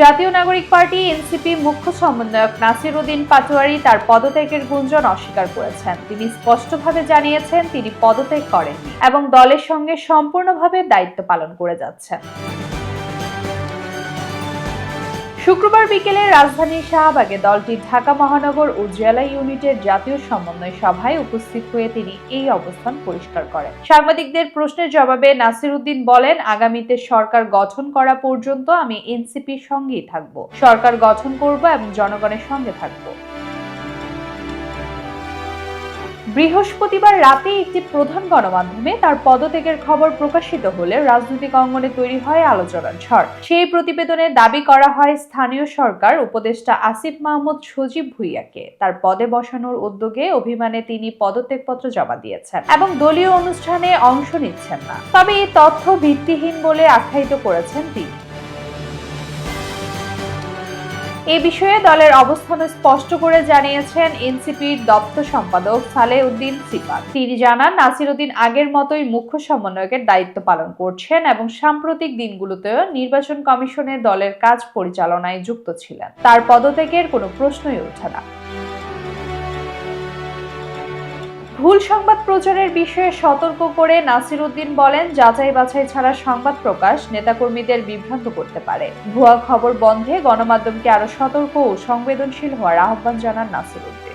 জাতীয় নাগরিক party NCP মুখ্য সমন্বয়ক নাসির উদ্দিন পাটোয়ারি তার পদত্যাগের গুঞ্জন অস্বীকার করেছেন। তিনি স্পষ্টভাবে জানিয়েছেন তিনি পদত্যাগ করেননি এবং দলের সঙ্গে সম্পূর্ণভাবে দায়িত্ব পালন করে যাচ্ছেন। শুক্রবার বিকেলে রাজধানীর শাহবাগে দলটির ঢাকা মহানগর ও জেলা ইউনিটের জাতীয় সমন্বয় সভায় উপস্থিত হয়ে তিনি এই অবস্থান পরিষ্কার করেন। সাংবাদিকদের প্রশ্নের জবাবে নাসির উদ্দিন বলেন, আগামীতে সরকার গঠন করা পর্যন্ত আমি এনসিপির সঙ্গেই থাকব। সরকার গঠন করব এবং জনগণের সঙ্গে থাকব। বৃহস্পতিবার রাতে একটি প্রধান গণমাধ্যমে তার পদত্যাগের খবর প্রকাশিত হলে রাজনৈতিক অঙ্গনে তৈরি হয় আলোচনার ঝড়। সেই প্রতিবেদনে দাবি করা হয় স্থানীয় সরকার উপদেষ্টা আসিফ মাহমুদ সজীব ভুঁইয়াকে তার পদে বসানোর উদ্যোগে অভিমানে তিনি পদত্যাগপত্র জমা দিয়েছেন এবং দলীয় অনুষ্ঠানে অংশ নিচ্ছেন না। তবে এই তথ্য ভিত্তিহীন বলে আখ্যায়িত করেছেন তিনি। এই বিষয়ে দলের অবস্থান স্পষ্ট করে জানিয়েছেন এনসিপির দপ্তর সম্পাদক সালেহ উদ্দিন সিফাত। তিনি জানান, নাসির উদ্দিন আগের মতোই মুখ্য সমন্বয়কের দায়িত্ব পালন করছেন এবং সাম্প্রতিক দিনগুলোতেও নির্বাচন কমিশনে দলের কাজ পরিচালনায় যুক্ত ছিলেন। তার পদত্যাগের কোনো প্রশ্নই ওঠে না। ভুল সংবাদ প্রচারের বিষয়ে সতর্ক করে নাসির উদ্দিন বলেন, যাচাই বাছাই ছাড়া সংবাদ প্রকাশ নেতাকর্মীদের বিভ্রান্ত করতে পারে। ভুয়া খবর বন্ধে গণমাধ্যমকে আরো সতর্ক ও সংবেদনশীল হওয়ার আহ্বান জানান নাসির উদ্দিন।